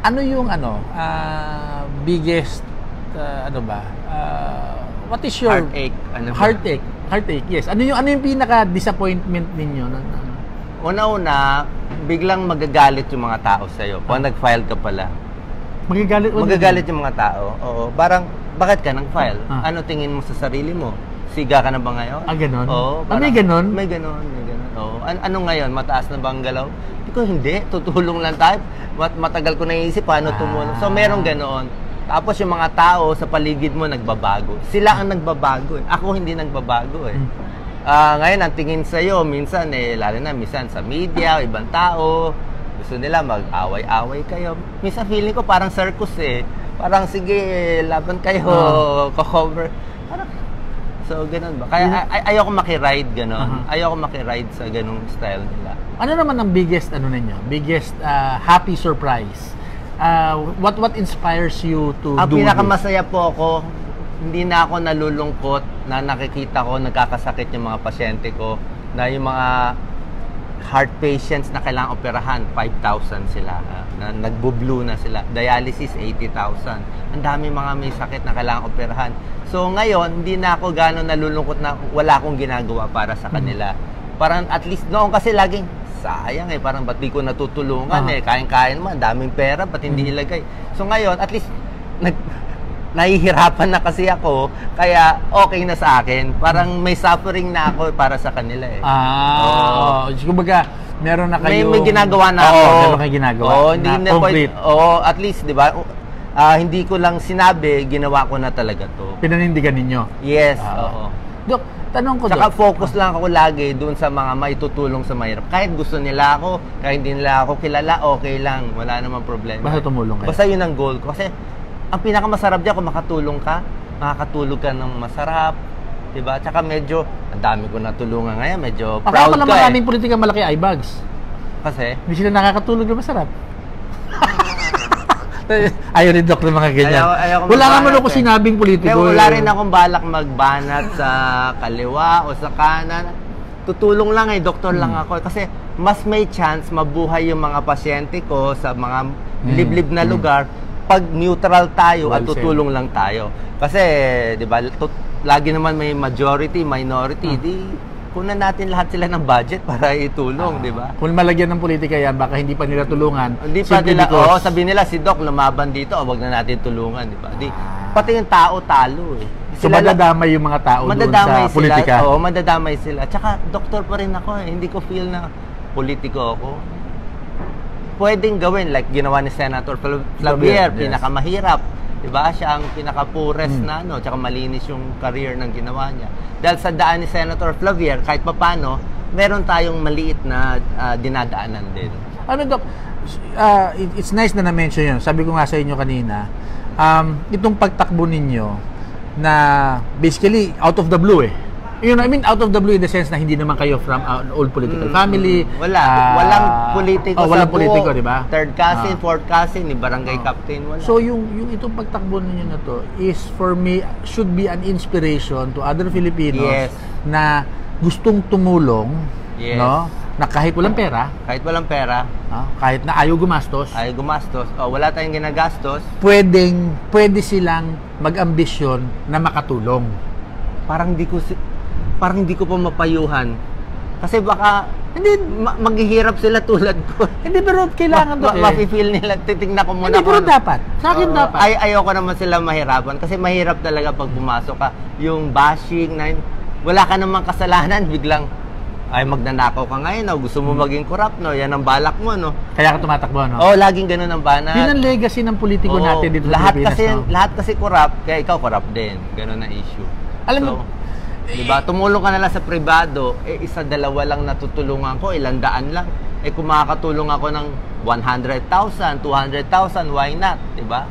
Ano yung biggest ano ba? What is your heartache? Ano ba? Heartache, yes. Ano yung pinaka-disappointment ninyo? Una-una, biglang magagalit yung mga tao sa'yo. Kung nag-file ka pala. Magagalit yung mga tao. Oo. Parang, bakit ka nag-file? Ano tingin mo sa sarili mo? Siga ka na ba ngayon? Ganon? Oo. May ganon? May ganon. Oo. Ano ngayon? Mataas na ba ang galaw? Hindi. Tutulong lang tayo. Matagal ko naisip paano tumulong. So, merong ganon. Tapos yung mga tao sa paligid mo nagbabago. Sila ang nagbabago. Ako hindi nagbabago eh. Ngayon, ang tingin sa'yo, minsan lalo na minsan sa media, ibang tao, gusto nila mag-away-away kayo. Minsan feeling ko parang circus eh. Parang sige, laban kayo, cover. So, ganun ba? Kaya ayoko makiride gano'n. Ayoko makiride sa ganung style nila. Ano naman ang biggest biggest happy surprise? What inspires you to do this? Pinakamasaya po ako, hindi na ako nalulungkot na nakikita ko nagkakasakit yung mga pasyente ko, na yung mga heart patients na kailangang operahan, 5,000 sila, na nagbo-blue na sila, dialysis 80,000. Ang dami mga may sakit na kailangang operahan. So ngayon, hindi na ako gano'n nalulungkot na wala akong ginagawa para sa kanila. Parang at least noon kasi laging sayang eh, parang ba't di ko natutulungan kain-kain man, daming pera, ba't hindi ilagay? So ngayon, at least nahihirapan na kasi ako, kaya okay na sa akin. Parang may suffering na ako para sa kanila eh. Kumbaga, meron na kayo... May ginagawa na ako. Meron kayo ginagawa hindi na concrete. At least, di ba? Hindi ko lang sinabi, ginawa ko na talaga to. Pinanindigan ninyo? Yes, Dok, tanong ko, Saka focus lang ako lagi doon sa mga maitutulong sa mahirap. Kahit gusto nila ako, kahit hindi nila ako kilala, okay lang. Wala namang problema. Basta tumulong kayo? Basta yun ang goal ko. Kasi ang pinakamasarap diyan kung makatulong ka, makakatulog ka ng masarap, 'di ba? Tsaka medyo ang dami ko natulungan ngayon, medyo proud ka. Maraming politika malaki eye bags. Kasi hindi sila nakakatulog na masarap. Ayaw ni Doc ng mga ganyan. Wala naman ako sinabing politiko. Wala rin akong balak magbanat sa kaliwa o sa kanan. Tutulong lang doktor lang ako. Kasi mas may chance mabuhay yung mga pasyente ko sa mga liblib na lugar pag neutral tayo at tutulong lang tayo. Kasi, di ba, lagi naman may majority, minority, di kunan natin lahat sila ng budget para itulong, di ba? Kung malagyan ng politika yan, baka hindi pa nila tulungan. Hindi pa nila, sabi nila, si Doc lumaban dito, wag na natin tulungan, di ba? Pati yung tao talo eh. So, madadamay yung mga tao doon sa politika? Oo, madadamay sila. Tsaka, doktor pa rin ako eh. Hindi ko feel na politiko ako. Pwedeng gawin, like ginawa ni Senator Flavier, pinakamahirap. Diba? Siya ang pinaka-poorest na, tsaka malinis yung career ng ginawa niya. Dahil sa daan ni Senator Flavier, kahit papano, meron tayong maliit na dinadaanan din. Doc, it's nice na na-mention yun. Sabi ko nga sa inyo kanina, itong pagtakbo ninyo na basically out of the blue out of the blue in the sense na hindi naman kayo from an old political family. Walang politiko walang politiko, di ba? Third cousin, fourth cousin, ni barangay captain, wala. So yung itong pagtakbo ninyo na to is for me should be an inspiration to other Filipinos na gustong tumulong, no? Na kahit walang pera, kahit na ayaw gumastos, wala tayong ginagastos, pwede silang mag-ambisyon na makatulong. Parang hindi ko pa mapayuhan. Kasi baka maghihirap sila tulad ko. Hindi, pero kailangan mafe-feel nila, titignan ko muna. Hindi, pero dapat. Sa akin dapat. Ayoko naman sila mahirapan. Kasi mahirap talaga pag pumasok ka. Yung bashing, wala ka namang kasalanan, biglang, magnanakaw ka ngayon, gusto mo maging corrupt, yan ang balak mo, no? Kaya ka tumatakbo, no? Laging ganun ang banat. Yun ang legacy ng politiko natin dito sa Pilipinas, lahat kasi corrupt, kaya ikaw corrupt din. Ganun ang issue. Alam mo, diba? Tumulong ka na lang sa pribado, isa, dalawa lang natutulungan ko, 100 lang. Kung makakatulong ako ng 100,000, 200,000, why not? Diba?